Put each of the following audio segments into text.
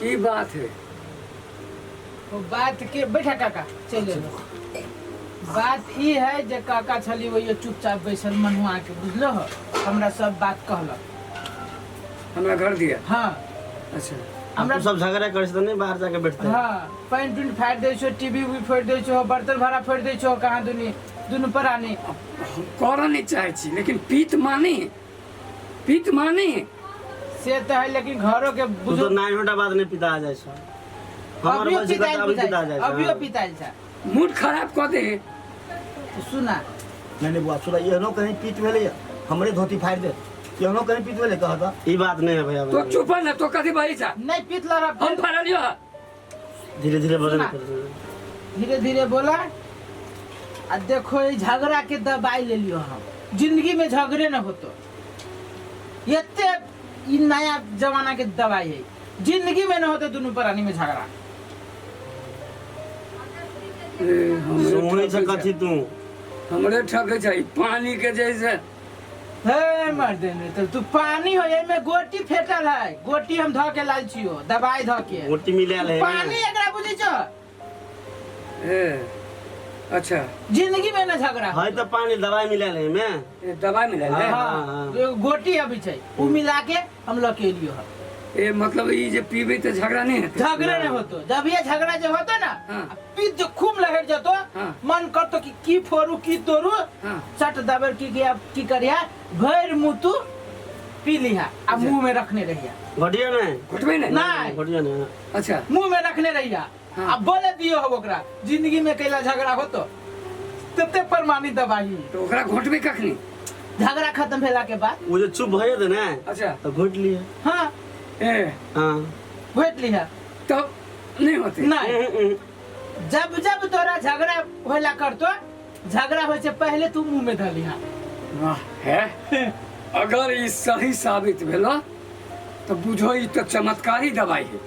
की बात है? वो बात के बैठा काका चले बात ई है जे काका छली वही चुपचाप बैसल मनुआ के बुझलो हो हमरा सब बात कहलक हमरा घर दिया। हाँ अच्छा हमरा सब झगड़ा करे तो नहीं बाहर जाके बैठते। हाँ पैंट उंट फाड़ दे छो टीवी भी फाड़ दे छो बर्तन भाड़ा फाड़ दे छो कहाँ दुनू प्राणी कर नहीं चाहे छी लेकिन पीत माने से तो है लेकिन घरों के तू तो 9 घंटा बाद नहीं पिता आ जाए छ हमर अभियो बच्चे का अभी पिता आ जाए अभियो पिताल छ मूड खराब कर दे। सुना नहीं बुआ सुना ये नो कहीं पीट भेले हमरे धोती फाड़ दे ये नो कहीं पीट भेले कहता ई बात नहीं है भैया। तो चुप न तो कथी भाई जा नहीं पीत लड़ा हम फाड़ लियो। धीरे-धीरे बोले ना। धीरे-धीरे बोला आ देखो ये झगड़ा के दबाई ले लियो हम जिंदगी में झगड़े न होतो ये ई नया जमाना के दवाई है जिंदगी में न होते दोनों प्राणी में झगड़ा सुनी से कथी तू हमरे ठगे चाहिए पानी के जैसे हे मर्दे ने तो तू पानी हो में गोटी फेटल है गोटी हम ध के लाल छियो दवाई ध के मोटी मिलाल है पानी एकरा बुझी छ ए अच्छा जिंदगी में न झगड़ा है तो पानी दवाई मिलाल है में ये दवाई मिला ले। हाँ गोटी अभी छै उ मिला के हम लोग के लियो है ए मतलब ये जे पीबे तो झगड़ा नहीं है। झगड़ा नहीं होतो जब ये झगड़ा जो होतो ना हाँ। पीत जो खूब लहर जतो हाँ। मन करतो की फोरू की तोरू हाँ। सट दबर की करिया भर मुतु पी लिया अब मुंह में रखने रहिया घटिया नहीं घुटबे नहीं नहीं घटिया नहीं। अच्छा मुंह में रखने रहिया हाँ। अब बोले दियो हो ओकरा जिंदगी में कैला झगड़ा होतो तते प्रमाणित दवाई तो ओकरा घुटबे कखनी झगड़ा खत्म भेला के बाद वो जो चुप भये थे ना अच्छा तो घुट लिए। हाँ ए हां घोट लिया तब नहीं होते नहीं जब जब तोरा झगड़ा होला करतो झगड़ा होय से पहले तू मुंह में धलिहा वाह है अगर ये सही साबित भेलो तो बुझो ये तो चमत्कारी दवाई है।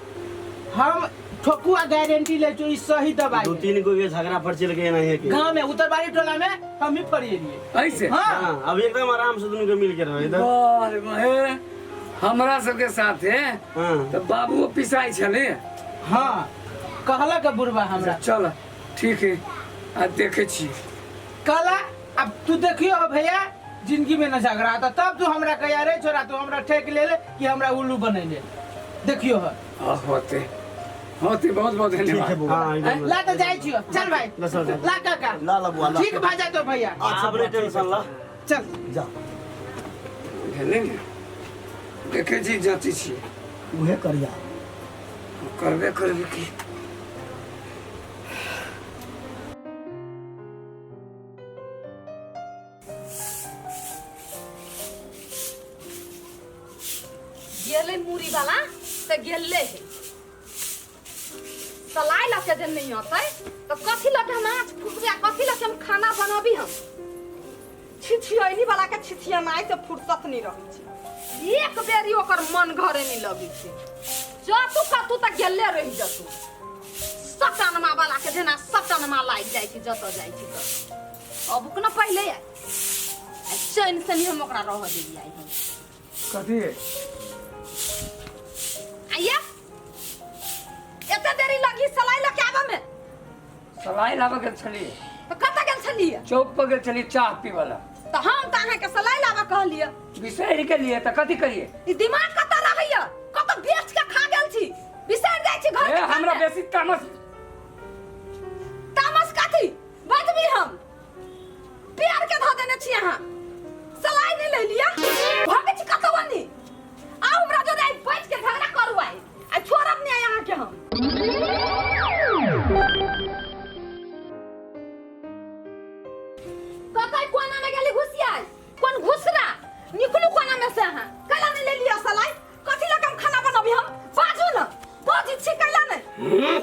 हम ठोकुआ गारंटी ले जो ई सही दवाई दो तीन को ये झगड़ा पर चल गए नहीं है कि गांव में उत्तरबाड़ी टोला में हम ही पड़िए लिए ऐसे हाँ हां अब एकदम आराम से दोनों के मिल के रहो इधर। वाह वाह हमरा सबके साथ है हां तो बाबू पिसाई छले। हाँ कहला का बुढ़वा हमरा चल ठीक है आ देखे छी कहला अब तू देखियो हो भैया जिंदगी में न झगड़ा आता तब तू हमरा कहिया रे छोरा तू हमरा ठेक ले कि हमरा उल्लू बनैले देखियो हो होते होते बहुत बहुत ठीक है धन्यवाद। बुआ हां एकदम ला तो जाई छियो चल भाई ला काका ला ला बुआ ला ठीक भा जा तो भैया आप अपने टेंशन ला चल जा भेले ने देखे छी जाती छी उहे करिया करबे करबे की गेले मुरी वाला तो गेले है सलाई लके जे नहीं होते तो कथी लके हम आज फुसरिया कथी लके हम खाना बनाबी हम छिछियनी वाला के छिछिया माई से फुर्सत नहीं रही छी एक बेरी ओकर मन घरे नहीं लगी छी जतु कतु त गेले रही जतु सटनमा वाला के जेना सटनमा लाग जाय छी जत जाय छी त अब न पहले चैन से नहीं हम ओकरा रह देलियै हम कथी है आइया एते देरी लगी सलाई लके आबे में सलाई लाबे के छलिए तो कत गेल छलिए चौक पर गेल छलिए चाह पीवाला तो हम त अहाँ के सलाई लाबे कहलिए बिसरि के लिए तो कथी करिए ई दिमाग कत रहैया कत बेच के खा गेल छी बिसर जाय छी घर ए हमरा बेसी तामस तामस कथी बजबी हम प्यार के ध देने छी अहाँ सलाई नहीं ले लिया भागे छी कत बनी आ हमरा जो आई बैठ के झगड़ा करू आई आ छोड़ब नहीं अहाँ के हम कतई कोना में गेली घुसिया कौन घुसरा निकलू कोना में से अहाँ कला नहीं ले लिया सलाई कथी लग हम खाना बनाबी हम बाजू न बाजी छी कला नहीं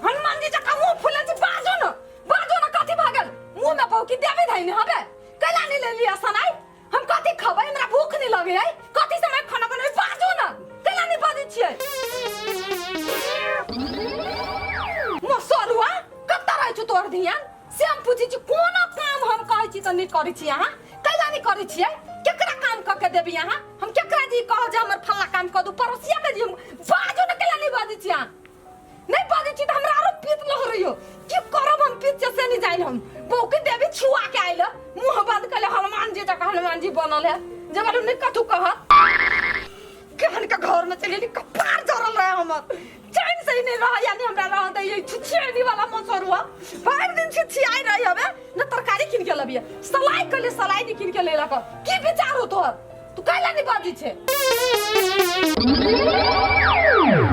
हनुमान जी जका मुंह फुले छी बाजू न कथी भागल मुंह में पौकी देबे धाई ने हबे कला नहीं ले लिया सलाई हम कथी खबै हमरा भूख नहीं लगे है कथी से मैं खाना बनाबी बाजू न कला नहीं बाजी छियै मसरुआ कत रहै छु तोर ध्यान से हम पूछी छी कोनो काम हम कहै छी त नहीं करै छी अहाँ कला नहीं करै छियै केकरा काम क के देबी अहाँ हम केकरा जी कह जे हमर फल्ला काम क दू पड़ोसिया के जी बाजू न कला नहीं बाजी चलल है जब नहीं कथू कह केहन का घर में चली कपार जरल रहे हमर चैन से ही नहीं रह यानी हमरा रह दे ये छिछियानी वाला मसरुआ भर दिन छिछियाई रही हवे न तरकारी किन के लबिया सलाई कले सलाई नहीं किन के लेला का की विचार हो तोहर तू काला नहीं बाजी छे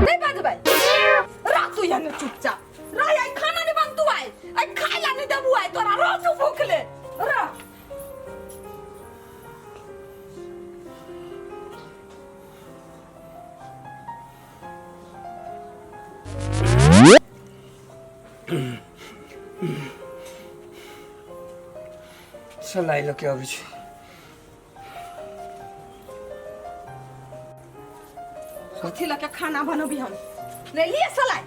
नहीं बाज भाई रात तू यानी चुपचाप रह आई खाना नहीं बन तू आई खाइला नहीं देबू आई तोरा रोज भूख ले रह सलाई ल के अभी छ कथी लके खाना बनबी हम ले लिए सलाई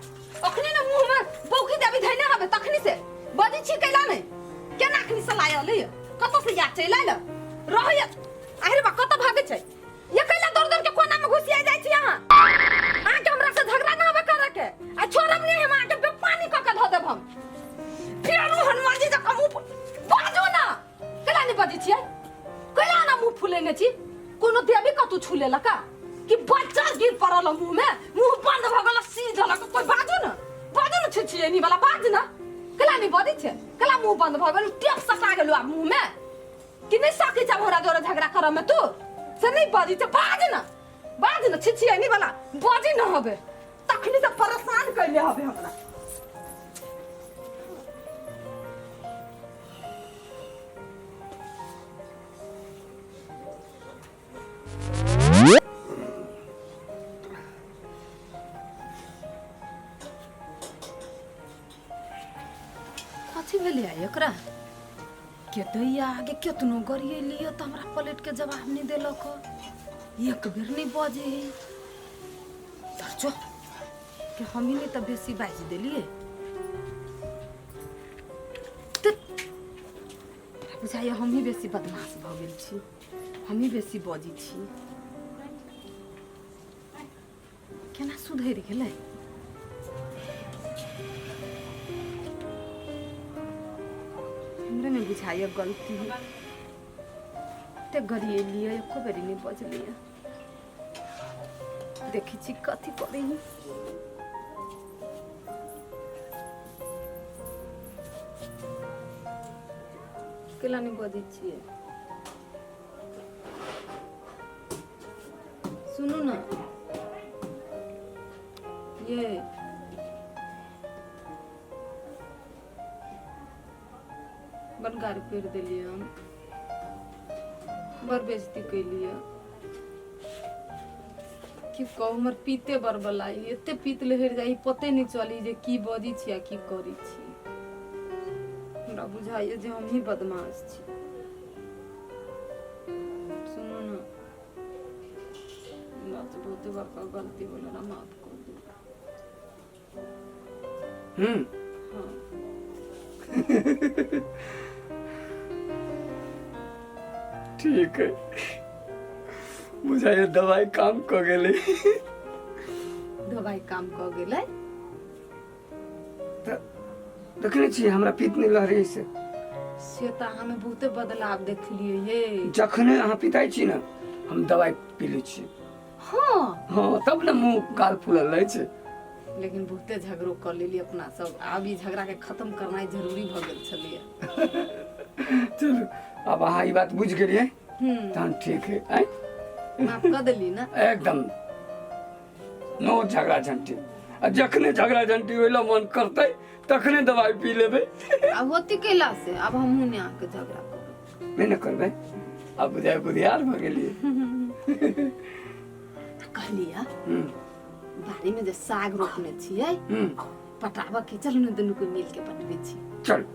अखनी न मुंह में बौकी देबी धैने हबे तखनी से बजी छी कैला नहीं केना अखनी सलाई आले कत से या चैला ल रहय आहिर बा कत भागे छै ये कैला दौड़ दौड़ के कोना में घुसिया जाय छी यहां आ के हमरा से झगड़ा ना हबे करे के आ छोड़ब नहीं हम आके पानी क के ध देब हम फिर हनुमान जी जका मुंह बाजो ना कैला नहीं बजी छी कैला ना मुंह फुलेने छी कोनो देबी कतु छुले लका कि बच्चा गिर पड़ल मुंह में मुंह बंद भ गेल सीधल कोई बाजो न छिछियनी वाला बाज न कला नहीं बदी छे कला मुंह बंद भ गेल टेप सटा गेलु आ मुंह में कि नहीं सकी छ भोरा जोरा झगड़ा कर में तू से नहीं बदी छे बाज न छिछियनी वाला बजी न हबे तखनी से परेशान कइले हबे हमरा एकरा के दैया आगे केतनो गरिए लियो त हमरा प्लेट के जवाब नहीं देलक एक बेर नहीं बजे तरचो के हम ही नहीं त बेसी बाजी देलिए बुझाइए हम ही बेसी बदमाश भ गेल छी हम ही बेसी बजी छी केना सुधैर गेलै में बुझाइए गलती ते गरिए लिए एको बेरी नहीं बजलिए देखी छी कथी करी केला नहीं बजी छिए सुनो ना ये बनगार पेड़ दिलिए हम बर बेइज्जती कैलिए कि कहू हमर पीते बरबलाई एते पीत लहर जाई पते नहीं चली जे की बजी छी आ की करी छी हमरा बुझाइए जे हम ही बदमाश छी सुनो ना बात बहुत बड़का गलती बोला ना माफ कर दो हाँ ठीक है बुझाइए दवाई काम क गेले दवाई काम क गेले देखने छी हमरा पीत नहीं लहरे से त हमें बहुते बदलाव देखलिए ये जखने अहाँ पिताई छी ना हम दवाई पी ले छी हाँ तब ना मुंह गाल फूलल रहे छे लेकिन बहुते झगड़ो कर लेली अपना सब अब ई झगड़ा के खत्म करना जरूरी भ गेल छलिए चलो अब अहाँ ई बात बुझ गेलिए तहन ठीक है आई माफ कर देली ना एकदम नो झगड़ा झंटी आ जखने झगड़ा झंटी होला मन करते तखने दवाई पी लेबे अब होती कैला से अब हम नहीं आके झगड़ा करब नहीं न करबे अब बुझाय बुधियार भ गेलिए कहलिया बाड़ी में जे साग रोपने छियै पटावा के चल न दुनू को मिल के पटबे छी चल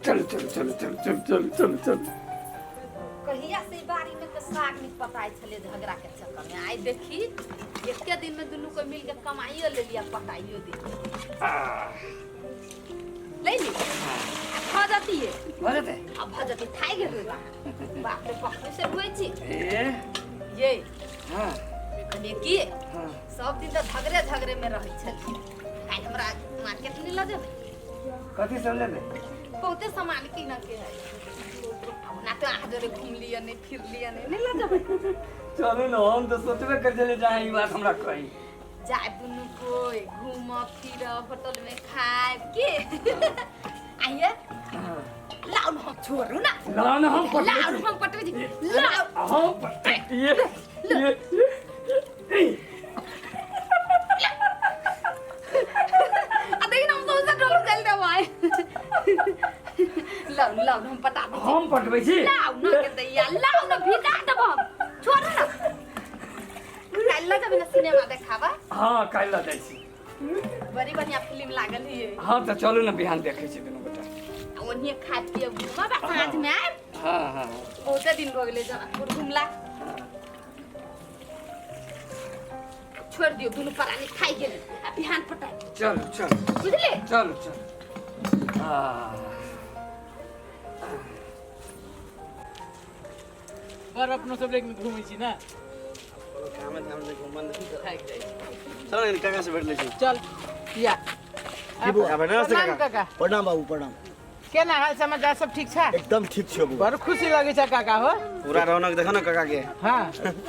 चल चल चल चल चल चल चल चल कहिया से बाड़ी में के साग नहीं पटाई छले झगड़ा के चक्कर में आई देखी एके दिन में दुनू को मिल के कमाइयो ले लिया पटाइयो दे ले ली भजती है भजते अब भजती खाई गेल बाप रे पकड़े से हुई छी ये हां कहलिए की सब दिन तो झगड़े में रह छलिए काल हमरा मार्केट नहीं ल जेबे कथी सब लेबे बहुते सामान की न के है अपना तो आज रे घूम लिया नहीं फिर लिया नहीं ला जाबे चलू न हम तो सोचबे कर चले जाए ई बात हमरा कही जाए दुनु कोई घूम फिर होटल में खाए के आइए लाओ न हम छोड़ू ना लाओ न हम पटवे लाओ न हम पटवे जी लाओ हम पटवे ये देखिए ना हम तो उसे डोल चल दे भाई लाओ लाओ हम पटा दे हम पटवे छी लाओ ना के दैया लाओ ना भिजा दब हम छोड़ ना काल्ला जब ना सिनेमा देखावा हां काल्ला जाइ छी बड़ी बढ़िया फिल्म लागल है हां त चलू न बिहान देखे छी दुनू बेटा ओनिए खा पिए घुमा बा साँझ में आए हां हां बहुते दिन हो गेले जनकपुर घुमला छोड़ दियो दुनू परानी खाई गेल आ बिहान पटाई चल चल बुझले चल चल पर अपनो सब लेकिन घूमै छी ना काम है ध्यान से घूमन नहीं कर थाक जाइ चल इन काका से बैठ ले छी चल या की बोल अब नमस्ते प्रणाम काका काका प्रणाम बाबू प्रणाम केना हाल समाचार सब ठीक छ एकदम ठीक छै बउआ बड़ खुशी लगे छ काका हो पूरा रौनक देखो ना काका के हाँ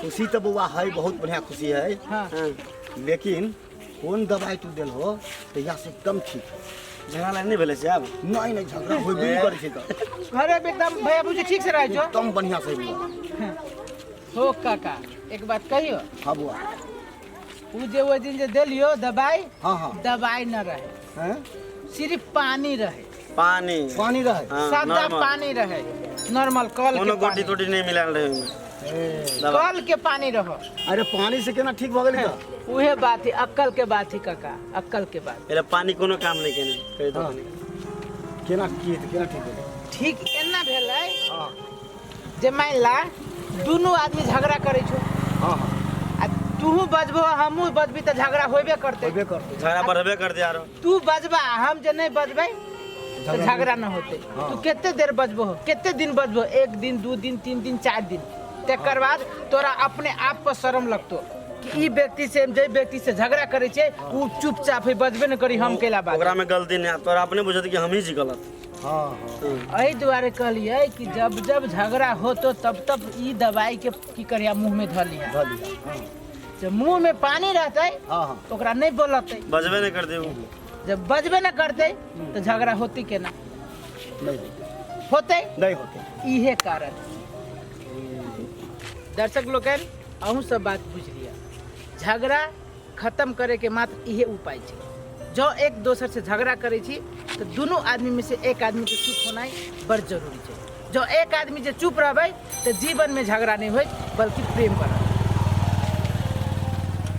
खुशी तो बउआ है बहुत बढ़िया खुशी है हाँ हां लेकिन कौन दवाई तू दिल हो तहिया से एकदम ठीक झगड़ा लाइन नहीं भेले से अब नहीं नहीं झगड़ा होबे नहीं करे छै तो घरे में एकदम भैया बुझी ठीक से रह जो एकदम बढ़िया से बउआ हो काका एक बात कहियो हाँ बुआ उ जे वो दिन जे देलियो दवाई हाँ हाँ दवाई न रहे हैं सिर्फ पानी रहे पानी पानी रहे हाँ, सादा normal। पानी रहे नॉर्मल कल कोनो के गोटी पानी टोटी नहीं मिला रहे में ए, कल के पानी रहो अरे पानी से केना ठीक भ गेलै तो उहे बात है अक्कल के बात ही काका अक्कल के बात पहले पानी कोनो काम नहीं केने कह दो हाँ। केना किए तो केना ठीक भेलै ठीक एना भेलै हाँ जे मान ला दुनू आदमी झगड़ा करे छो हाँ हाँ आ तूहू बजबो हमहू बजबी त झगड़ा होबे करते होबे करतै झगड़ा बढ़बे कर दिया रो तू बजबा हम जे नहीं बजबै तो झगड़ा न होते हाँ। तू केते देर बजबो केते दिन बजबो 1 दिन 2 दिन 3 दिन 4 दिन तेकर बाद तोरा अपने आप पर शर्म लगतो कि ई व्यक्ति से जे व्यक्ति से झगड़ा करे छे उ चुपचाप है बजबे न करी हम केला बात ओकरा में गलती नहीं तोरा अपने बुझत कि हम ही जी गलत हाँ हाँ एहि दुआरे कहलिए कि जब जब झगड़ा होतो तब तब ई दवाई के की करिया मुंह में धर लिया धऽ लिअ हाँ जब मुंह में पानी रहते हाँ हाँ तो ओकरा नहीं बोलते बजबे नहीं कर दे जब बजबे न करते तो झगड़ा होती केना नहीं होतै होते नहीं होतै इहे कारण दर्शक लोगन अहूँ सब बात बुझ लिया झगड़ा खत्म करे के मात्र इहे उपाय छै जो एक दोसर से झगड़ा करे छी तो दोनों आदमी में से एक आदमी के चुप होना बड़ जरूरी छै जो एक आदमी जे चुप रहबै तो जीवन में झगड़ा नहीं होय बल्कि प्रेम बढ़त